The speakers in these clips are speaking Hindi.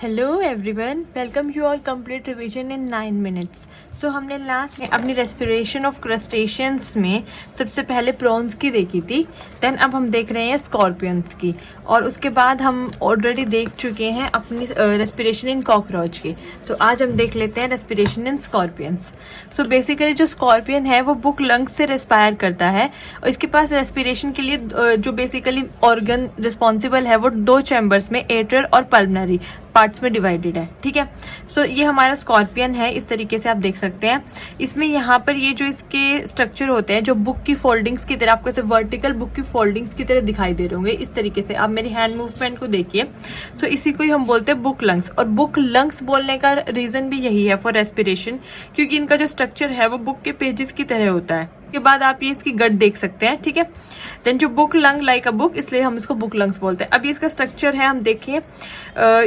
Hello everyone, welcome you all complete revision in 9 minutes. So हमने लास्ट में अपनी रेस्पिरेशन ऑफ क्रस्टेशियंस में सबसे पहले प्रॉन्स की देखी थी, देन अब हम देख रहे हैं स्कॉर्पियंस की, और उसके बाद हम ऑलरेडी देख चुके हैं अपनी रेस्पिरेशन इन कॉकरोच की। सो आज हम देख लेते हैं respiration in scorpions. So basically जो स्कॉर्पियन है वो बुक लंग्स से रेस्पायर करता है, और इसके पास रेस्पिरेशन के लिए जो बेसिकली ऑर्गन रिस्पॉन्सिबल है वो 2 चैम्बर्स में एट्रियल और पल्मोनरी पार्ट्स में डिवाइडेड है। ठीक है, सो ये हमारा स्कॉर्पियन है, इस तरीके से आप देख सकते हैं। इसमें यहाँ पर ये जो इसके स्ट्रक्चर होते हैं जो बुक की फोल्डिंग्स की तरह, आपको ऐसे वर्टिकल बुक की फोल्डिंग्स की तरह दिखाई दे रहे होंगे इस तरीके से। आप मेरी हैंड मूवमेंट को देखिए। सो इसी को ही हम बोलते हैं बुक लंग्स, और बुक लंग्स बोलने का रीजन भी यही है फॉर रेस्पिरेशन, क्योंकि इनका जो स्ट्रक्चर है वो बुक के पेजेस की तरह होता है। के बाद आप ये इसकी गट देख सकते हैं। ठीक है, देन जो book lung like a book, इसलिए हम इसको बुक लंग्स बोलते हैं। अब ये इसका स्ट्रक्चर है, हम देखिए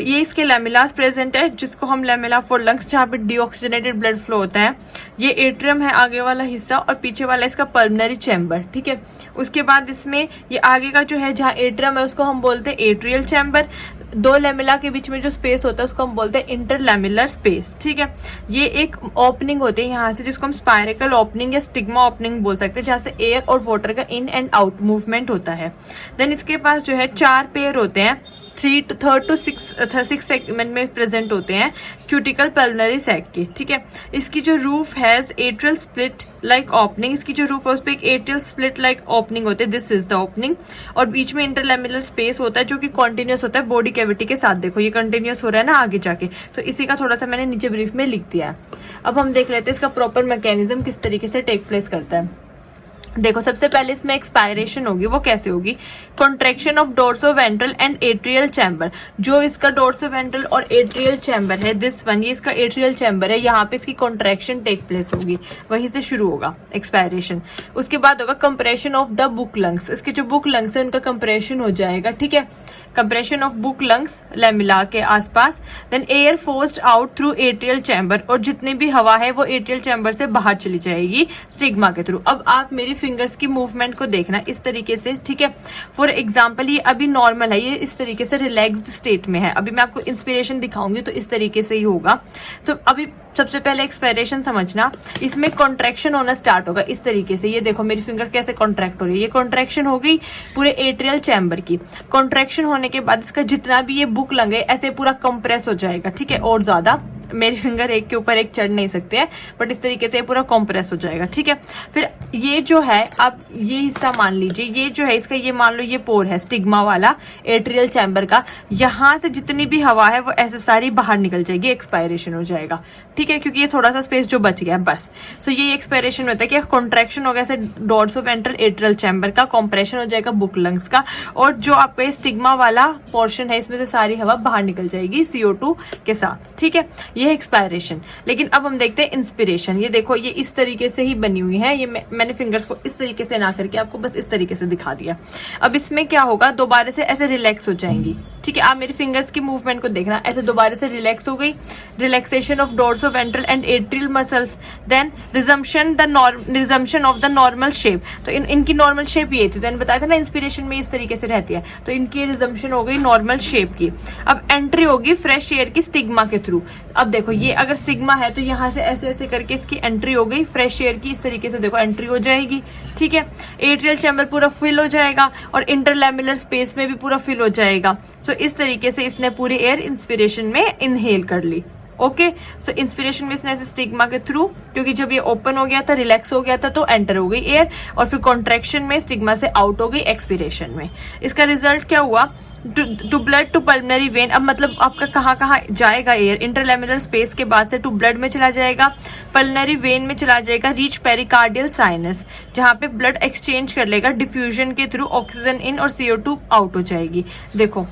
ये इसके लैमेलास प्रेजेंट है, जिसको हम लैमेला फॉर लंग्स, जहाँ पे डीऑक्सीजनेटेड ब्लड फ्लो होता है। ये एट्रियम है आगे वाला हिस्सा, और पीछे वाला इसका पल्मोनरी चैम्बर। ठीक है, उसके बाद इसमें ये आगे का जो है जहाँ एट्रियम है उसको हम बोलते हैं एट्रियल चैम्बर। 2 लैमेला के बीच में जो स्पेस होता है उसको हम बोलते हैं इंटरलैमेलर स्पेस। ठीक है, ये एक ओपनिंग होती है यहाँ से, जिसको हम स्पायरेकल ओपनिंग या स्टिग्मा ओपनिंग बोल सकते हैं, जहाँ से एयर और वाटर का इन एंड आउट मूवमेंट होता है। देन इसके पास जो है 4 पेयर होते हैं, 3rd to 6th सेगमेंट में प्रेजेंट होते हैं क्यूटिकल पल्मोनरी सैक के। ठीक है, इसकी जो रूफ है एट्रियल स्प्लिट लाइक ओपनिंग, इसकी जो रूफ है उस पर एक एट्रियल स्प्लिट लाइक ओपनिंग होती है, दिस इज द ओपनिंग। और बीच में इंटरलैमेलर स्पेस होता है जो कि कॉन्टिन्यूस होता है बॉडी कैविटी के साथ। देखो ये कंटिन्यूस हो रहा है ना आगे जाके। तो इसी का थोड़ा सा मैंने नीचे ब्रीफ में लिख दिया है। अब हम देख लेते हैं इसका प्रॉपर मैकेनिज्म किस तरीके से टेक प्लेस करता है। देखो, सबसे पहले इसमें एक्सपायरेशन होगी, वो कैसे होगी? Contraction of dorsoventral and atrial chamber. जो इसका डोर्सोवेंट्रल और एट्रियल चैम्बर है, दिस वन, ये इसका एट्रियल चैम्बर है, यहाँ पे इसकी कॉन्ट्रैक्शन टेक प्लेस होगी, वहीं से शुरू होगा एक्सपायरेशन। उसके बाद होगा compression of the book lungs, इसके जो बुक लंग्स है उनका कंप्रेशन हो जाएगा। ठीक है, compression of book lungs lamella के आसपास। Then air forced out through atrial chamber, और जितनी भी हवा है वो एट्रियल चैम्बर से बाहर चली जाएगी स्टिग्मा के थ्रू। अब आप मेरी फिंगर्स की मूवमेंट को देखना इस तरीके से। ठीक है, फॉर एग्जांपल ये अभी नॉर्मल है, ये इस तरीके से रिलैक्स्ड स्टेट में है। अभी मैं आपको इंस्पिरेशन दिखाऊंगी तो इस तरीके से ही होगा। तो अभी सबसे पहले एक्सपायरेशन समझना, इसमें कॉन्ट्रैक्शन होना स्टार्ट होगा इस तरीके से। ये देखो मेरी फिंगर कैसे कॉन्ट्रैक्ट हो रही है, ये कॉन्ट्रैक्शन हो गई पूरे एट्रियल चैम्बर की। कॉन्ट्रैक्शन होने के बाद इसका जितना भी ये बुक लंग है ऐसे पूरा कंप्रेस हो जाएगा। ठीक है, और ज्यादा मेरी फिंगर एक के ऊपर एक चढ़ नहीं सकते हैं, बट इस तरीके से पूरा कॉम्प्रेस हो जाएगा। ठीक है, फिर ये जो है, आप ये हिस्सा मान लीजिए, ये जो है इसका, ये मान लो ये पोर है स्टिग्मा वाला एट्रियल चैम्बर का, यहाँ से जितनी भी हवा है वो ऐसे सारी बाहर निकल जाएगी, एक्सपायरेशन हो जाएगा। ठीक है, क्योंकि ये थोड़ा सा स्पेस जो बच गया है बस। सो ये एक्सपायरेशन होता है कि कॉन्ट्रैक्शन हो गया ऐसे डोर्सोवेंट्रल एट्रियल चैम्बर का, कॉम्प्रेशन हो जाएगा बुक लंग्स का, और जो आपका ये स्टिग्मा वाला पोर्शन है इसमें से सारी हवा बाहर निकल जाएगी CO2 के साथ। ठीक है, ये है एक्सपायरेशन। लेकिन अब हम देखते हैं इंस्पिरेशन। ये देखो ये इस तरीके से ही बनी हुई है, ये मैंने फिंगर्स को इस तरीके से ना करके आपको बस इस तरीके से दिखा दिया। अब इसमें क्या होगा, दोबारा से ऐसे रिलैक्स हो जाएंगी। ठीक है, आप मेरी फिंगर्स की मूवमेंट को देखना, ऐसे दोबारा से रिलैक्स हो गई, relaxation of dorsoventral and atrial muscles. Then resumption of the normal shape. तो इनकी नॉर्मल शेप ये थी, तो मैंने बताया था ना इंस्पिरेशन में इस तरीके से रहती है, तो इनकी रिजम्पशन हो गई नॉर्मल शेप की। अब एंट्री होगी फ्रेश एयर की स्टिग्मा के थ्रू। अब देखो ये अगर स्टिग्मा है तो यहाँ से ऐसे ऐसे करके इसकी एंट्री हो गई फ्रेश एयर की, इस तरीके से देखो एंट्री हो जाएगी। ठीक है, एट्रियल चैम्बर पूरा फिल हो जाएगा और इंटरलैमेलर स्पेस में भी पूरा फिल हो जाएगा। सो इस तरीके से इसने पूरी एयर इंस्पिरेशन में इनहेल कर ली। ओके, सो इंस्पिरेशन में इसने ऐसे स्टिग्मा के थ्रू, क्योंकि जब ये ओपन हो गया था, रिलैक्स हो गया था, तो एंटर हो गई एयर, और फिर कॉन्ट्रैक्शन में स्टिग्मा से आउट हो गई एक्सपिरेशन में। इसका रिजल्ट क्या हुआ, to blood to pulmonary vein. अब मतलब आपका कहाँ कहाँ जाएगा एयर, इंटरलैमेलर स्पेस के बाद से टू ब्लड में चला जाएगा, पल्मोनरी वेन में चला जाएगा, रीच पेरिकार्डियल साइनस, जहाँ पे ब्लड एक्सचेंज कर लेगा डिफ्यूजन के थ्रू, ऑक्सीजन इन और CO2 आउट हो जाएगी। देखो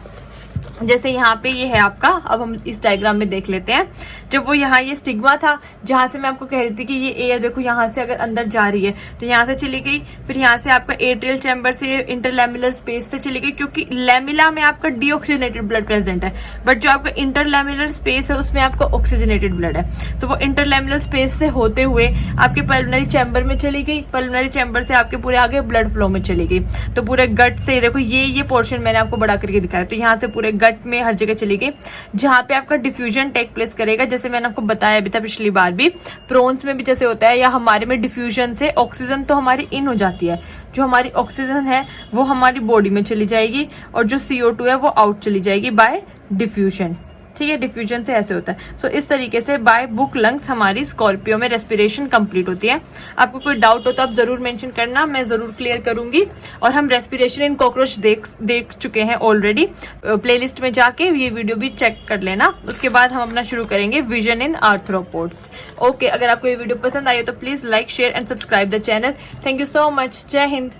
जैसे यहाँ पे ये है आपका, अब हम इस डायग्राम में देख लेते हैं। जब वो यहाँ ये स्टिग्मा था, जहां से मैं आपको कह रही थी कि ये एयर देखो यहाँ से अगर अंदर जा रही है तो यहाँ से चली गई, फिर यहाँ से आपका एट्रियल चैम्बर से इंटरलैमेलर स्पेस से चली गई, क्योंकि लैमिला में आपका डीऑक्सीजनेटेड ब्लड प्रेजेंट है, बट जो आपका इंटरलैमेलर स्पेस है उसमें आपका ऑक्सीजनेटेड ब्लड है। तो वो इंटरलैमेलर स्पेस से होते हुए आपके पल्मोनरी चैम्बर में चली गई, पल्मोनरी चैम्बर से आपके पूरे आगे ब्लड फ्लो में चली गई। तो पूरे गट से देखो ये पोर्शन मैंने आपको बड़ा करके दिखाया, तो यहाँ से पूरे गट में, हर जगह चली गई। जहाँ पे आपका डिफ्यूजन टेक प्लेस करेगा, जैसे मैंने आपको बताया अभी था पिछली बार भी, प्रोन्स में भी जैसे होता है, या हमारे में डिफ्यूजन से ऑक्सीजन तो हमारी इन हो जाती है, जो हमारी ऑक्सीजन है वो हमारी बॉडी में चली जाएगी, और जो CO2 है वो आउट चली जाएगी बाय डिफ्यूजन। ठीक है, डिफ्यूजन से ऐसे होता है। सो इस तरीके से बाय बुक लंग्स हमारी स्कॉर्पियो में रेस्पिरेशन कंप्लीट होती है। आपको कोई डाउट हो तो आप जरूर मेंशन करना, मैं जरूर क्लियर करूंगी। और हम रेस्पिरेशन इन कॉकरोच देख चुके हैं ऑलरेडी, प्लेलिस्ट में जाके ये वीडियो भी चेक कर लेना। उसके बाद हम अपना शुरू करेंगे विजन इन आर्थ्रोपोड्स। ओके, अगर आपको ये वीडियो पसंद आई हो तो please like, share and subscribe the channel. Thank you so much. जय हिंद।